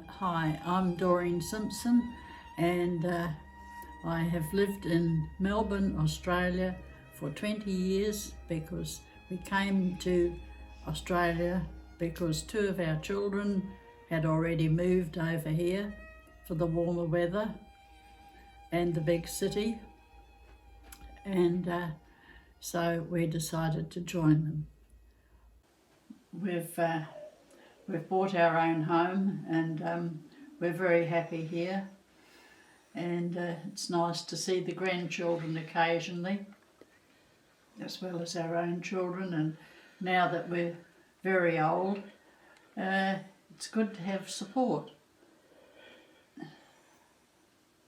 Hi, I'm Doreen Simpson, and I have lived in Melbourne, Australia for 20 years because we came to Australia because two of our children had already moved over here for the warmer weather and the big city, and so we decided to join them. We've bought our own home, and we're very happy here, and it's nice to see the grandchildren occasionally as well as our own children. And now that we're very old, it's good to have support,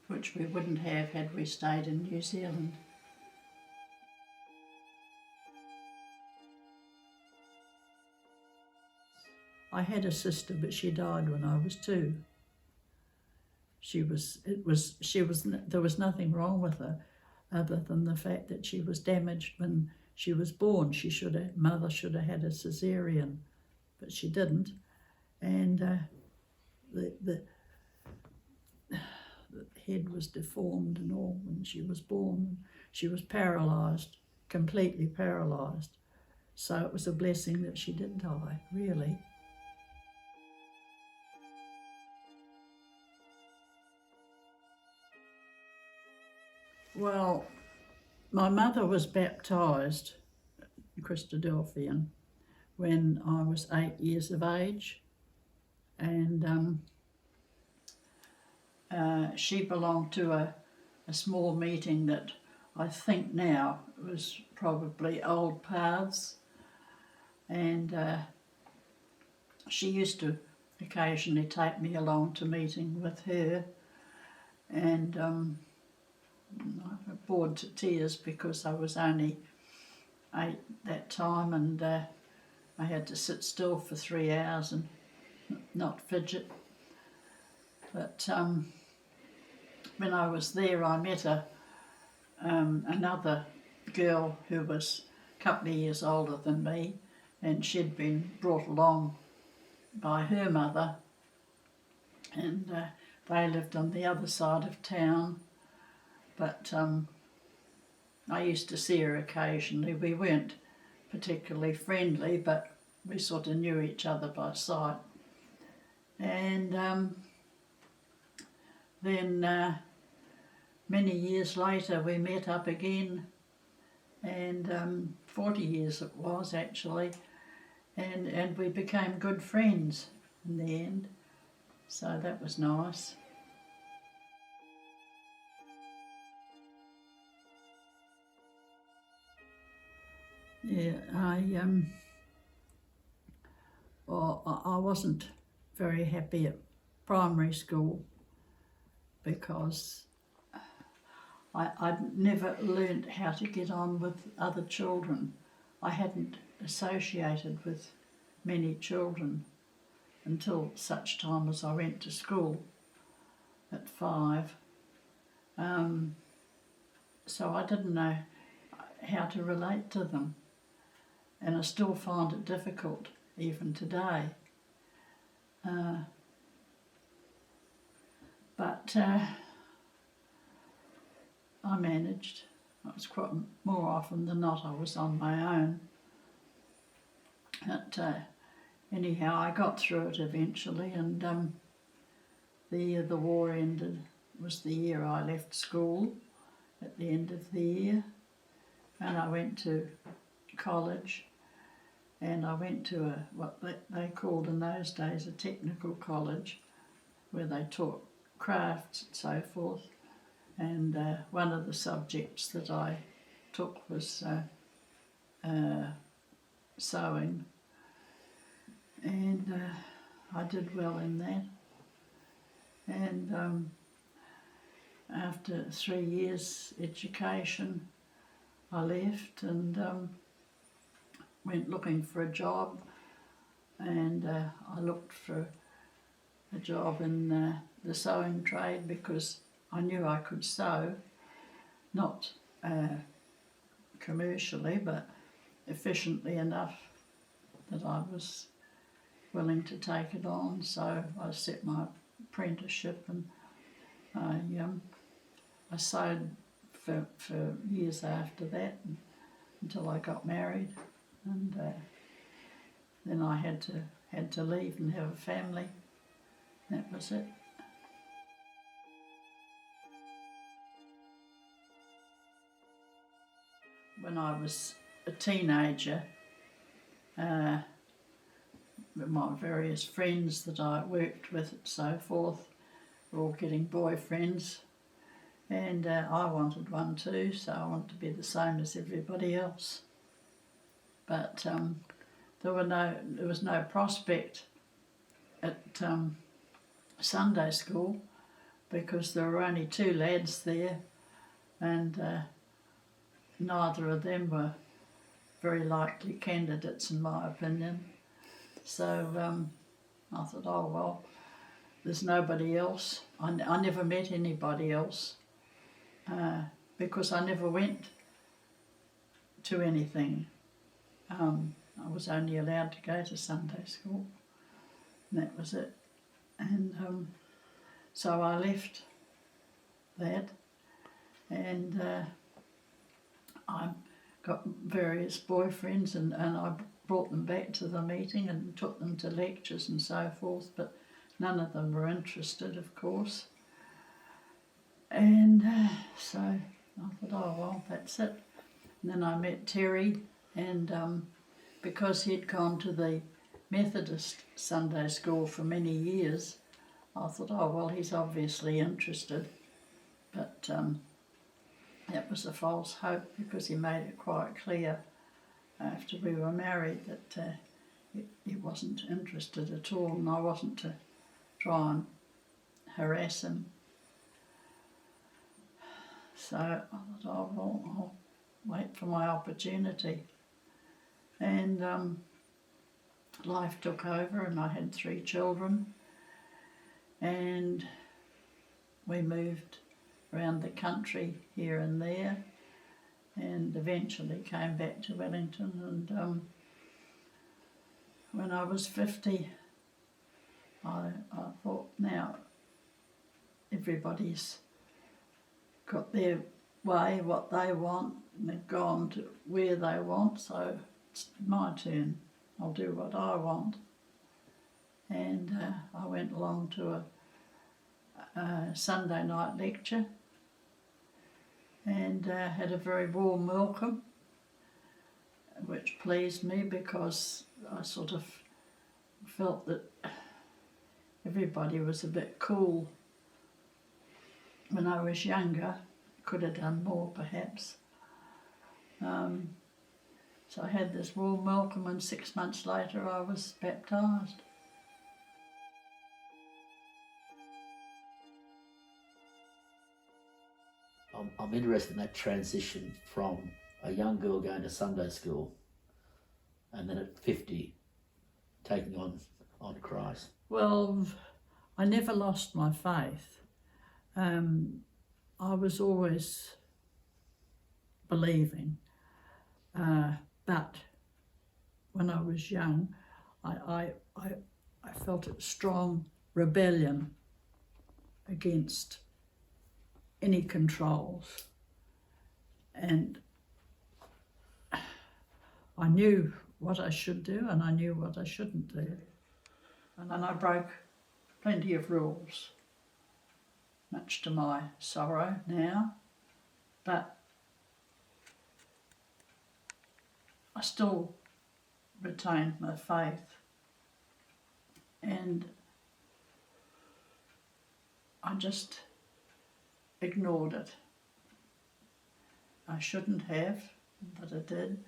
which we wouldn't have had we stayed in New Zealand. I had a sister, but she died when I was 2. There was nothing wrong with her other than the fact that she was damaged when she was born. Mother should have had a cesarean, but she didn't. And the head was deformed and all when she was born. She was paralysed, completely paralysed. So it was a blessing that she did die, really. Well, my mother was baptised Christadelphian when I was 8 years of age, and she belonged to a small meeting that I think now was probably Old Paths, and she used to occasionally take me along to meeting with her, and I was bored to tears because I was only 8 that time, and I had to sit still for 3 hours and not fidget. But when I was there, I met another girl who was a couple of years older than me, and she'd been brought along by her mother, and they lived on the other side of town. But I used to see her occasionally. We weren't particularly friendly, but we sort of knew each other by sight. And then many years later we met up again, and 40 years it was actually, and we became good friends in the end, so that was nice. Yeah, I wasn't very happy at primary school because I'd never learnt how to get on with other children. I hadn't associated with many children until such time as I went to school at 5. So I didn't know how to relate to them, and I still find it difficult even today. But I managed. I was quite more often than not I was on my own. But anyhow, I got through it eventually, and the year the war ended was the year I left school, at the end of the year, and I went to college, and I went to what they called in those days a technical college, where they taught crafts and so forth, and one of the subjects that I took was sewing, and I did well in that. And after 3 years education, I left and went looking for a job, and I looked for a job in the sewing trade because I knew I could sew, not commercially but efficiently enough that I was willing to take it on, so I set my apprenticeship, and I sewed for years after that until I got married, and then I had to leave and have a family. That was it. When I was a teenager, my various friends that I worked with and so forth were all getting boyfriends, and I wanted one too, so I wanted to be the same as everybody else. But there was no prospect at Sunday school, because there were only 2 lads there, and neither of them were very likely candidates in my opinion. So I thought, oh well, there's nobody else. I never met anybody else because I never went to anything. I was only allowed to go to Sunday school, and that was it. And so I left that, and I got various boyfriends, and I brought them back to the meeting and took them to lectures and so forth, but none of them were interested, of course. And so I thought, oh well, that's it. And then I met Terry, and because he'd gone to the Methodist Sunday school for many years, I thought, oh well, he's obviously interested. But that was a false hope, because he made it quite clear after we were married that he wasn't interested at all, and I wasn't to try and harass him. So I thought, oh well, I'll wait for my opportunity. And life took over, and I had 3 children, and we moved around the country here and there, and eventually came back to Wellington. And when I was 50, I thought, now everybody's got their way, what they want, and they've gone to where they want, so it's my turn. I'll do what I want. And I went along to a Sunday night lecture, and had a very warm welcome, which pleased me, because I sort of felt that everybody was a bit cool when I was younger. Could have done more perhaps. So I had this warm welcome, and 6 months later I was baptised. I'm interested in that transition from a young girl going to Sunday school, and then at 50 taking on Christ. Well, I never lost my faith. I was always believing, but when I was young, I felt a strong rebellion against any controls, and I knew what I should do and I knew what I shouldn't do, and I broke plenty of rules, much to my sorrow now, but I still retained my faith, and I just ignored it. I shouldn't have, but I did,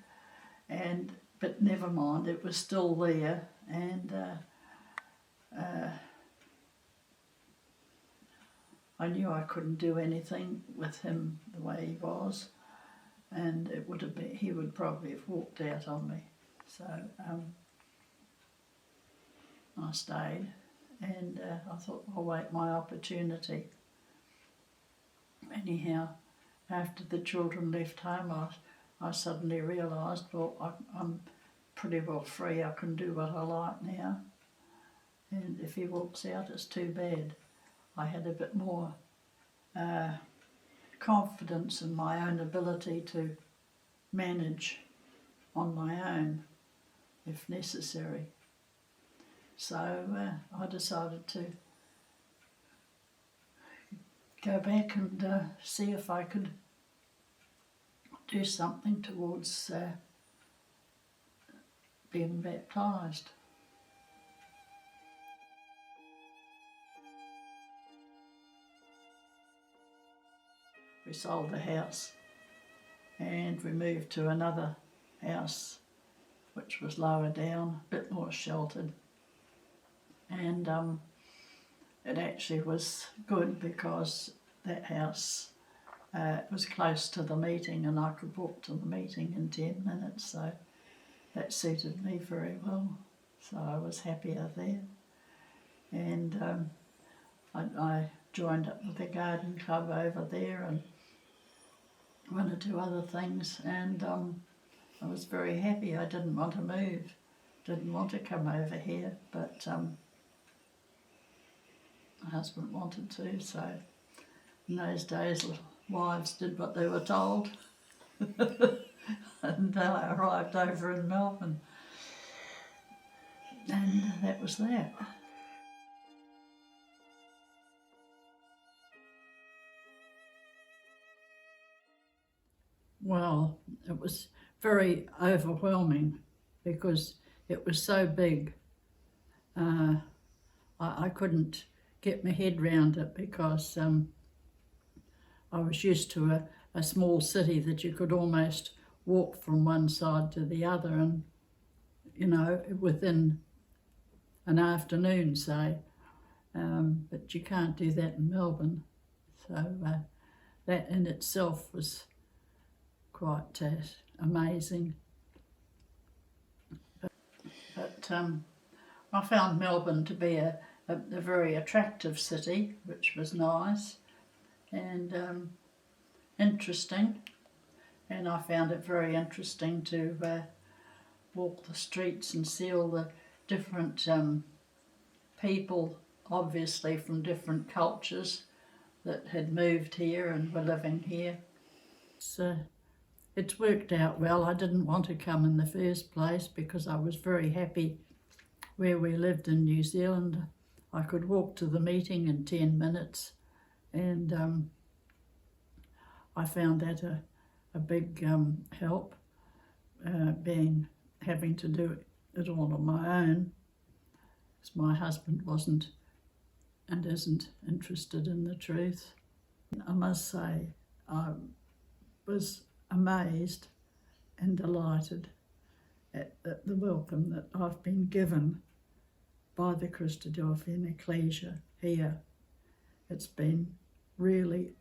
but never mind, it was still there, and I knew I couldn't do anything with him the way he was, and he would probably have walked out on me. So I stayed, and I thought, I'll wait my opportunity. Anyhow, after the children left home, I suddenly realised, well, I'm pretty well free. I can do what I like now, and if he walks out it's too bad. I had a bit more confidence in my own ability to manage on my own if necessary. So I decided to go back and see if I could do something towards being baptised. We sold the house and we moved to another house which was lower down, a bit more sheltered, and it actually was good because that house was close to the meeting and I could walk to the meeting in 10 minutes, so that suited me very well. So I was happier there, and I joined up with the garden club over there and one or two other things, and I was very happy. I didn't want to move, didn't want to come over here, but my husband wanted to, so in those days wives did what they were told. And I arrived over in Melbourne, and that was that. Well, it was very overwhelming because it was so big. I couldn't get my head round it because I was used to a small city that you could almost walk from one side to the other, and you know, within an afternoon, say, but you can't do that in Melbourne. So that in itself was quite amazing. But I found Melbourne to be a very attractive city, which was nice and interesting. And I found it very interesting to walk the streets and see all the different people, obviously from different cultures, that had moved here and were living here. So it's worked out well. I didn't want to come in the first place because I was very happy where we lived in New Zealand. I could walk to the meeting in 10 minutes, and I found that a big help, having to do it all on my own, because my husband wasn't and isn't interested in the truth. I must say I was amazed and delighted at the welcome that I've been given by the Christadelphian Ecclesia here. It's been really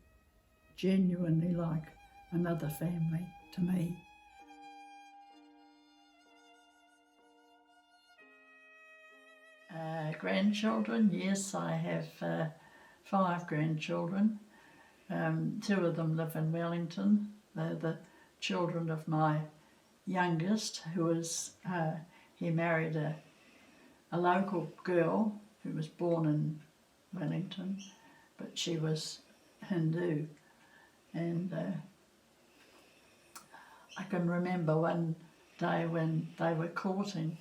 genuinely like another family to me. Grandchildren, yes, I have 5 grandchildren. 2 of them live in Wellington. They're the children of my youngest, he married a local girl who was born in Wellington, but she was Hindu. And I can remember one day when they were courting,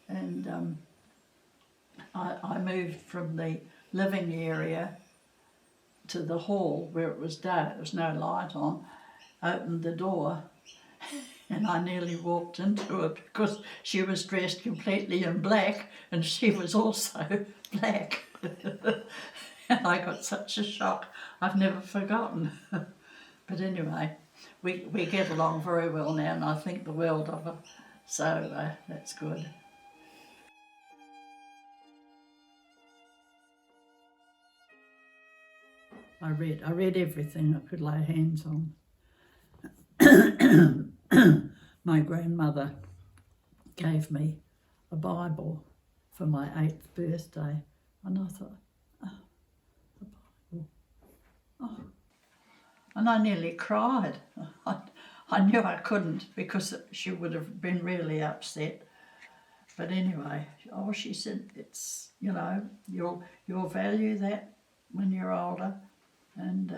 and I moved from the living area to the hall where it was dark, there was no light on, opened the door, and I nearly walked into her because she was dressed completely in black and she was also black. And I got such a shock, I've never forgotten. But anyway, we get along very well now, and I think the world of her, so that's good. I read everything I could lay hands on. My grandmother gave me a Bible for my 8th birthday, and I thought, oh, the Bible. Oh. And I nearly cried. I knew I couldn't because she would have been really upset. But anyway, oh, she said, it's, you know, you'll value that when you're older, and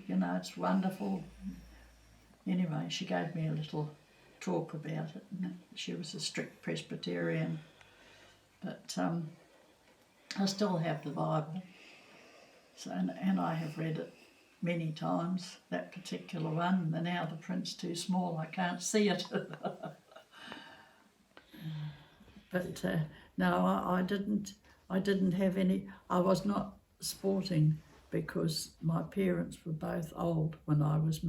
you know, it's wonderful. Anyway, she gave me a little talk about it. And she was a strict Presbyterian, but I still have the Bible, so and I have read it many times, that particular one. And now the print's too small, I can't see it. But no, I didn't have any. I was not sporting because my parents were both old when I was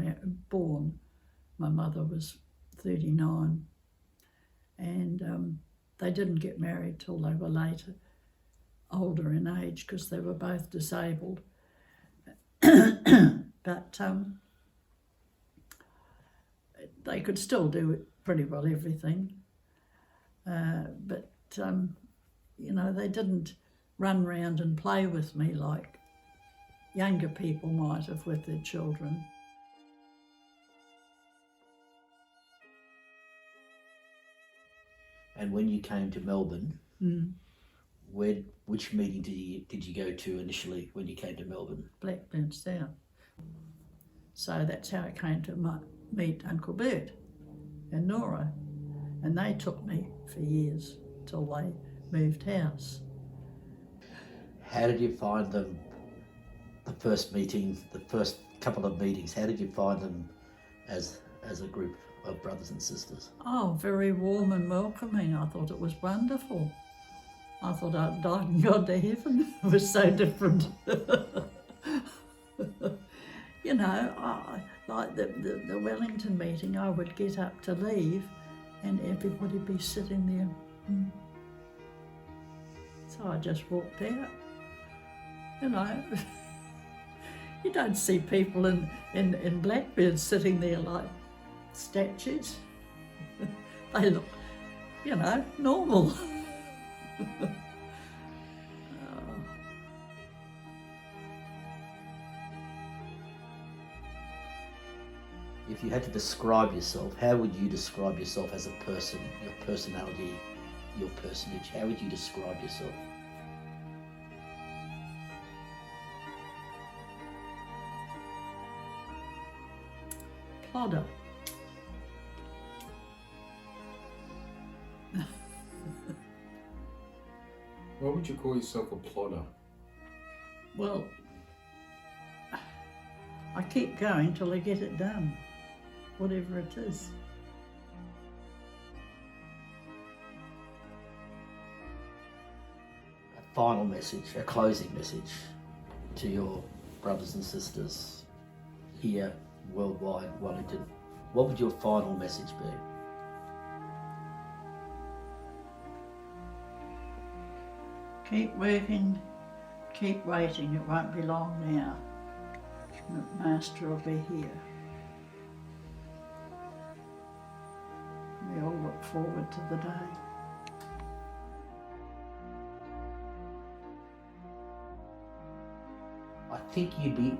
born. My mother was 39, and they didn't get married till they were later, older in age, because they were both disabled. But they could still do pretty well everything. But you know, they didn't run round and play with me like younger people might have with their children. And when you came to Melbourne, which meeting did you go to initially when you came to Melbourne? Blackburn South. So that's how I came to meet Uncle Bert and Nora. And they took me for years till they moved house. How did you find them, the first meeting, the first couple of meetings? How did you find them as a group of brothers and sisters? Oh, very warm and welcoming. I thought it was wonderful. I thought I'd died and gone to heaven. It was so different. You know, like the Wellington meeting, I would get up to leave and everybody be sitting there. So I just walked out. You know, you don't see people in Blackburn sitting there like statues. They look, you know, normal. If you had to describe yourself, how would you describe yourself as a person, your personality, your personage? How would you describe yourself? Plodder. Why would you call yourself a plodder? Well, I keep going till I get it done, whatever it is. A final message, a closing message to your brothers and sisters here worldwide, Wellington. What would your final message be? Keep working, keep waiting. It won't be long now. The Master will be here. We all look forward to the day. I think you'd be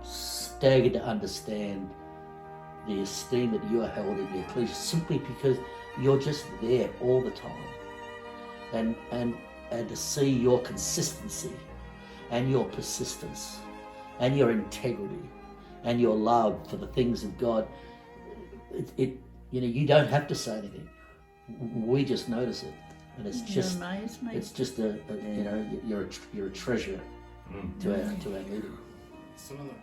staggered to understand the esteem that you are held in the ecclesia simply because you're just there all the time. And to see your consistency and your persistence and your integrity and your love for the things of God, you know, you don't have to say anything. We just notice it, and it's just amaze me. It's just you know, you're a treasure to our meeting. Some of the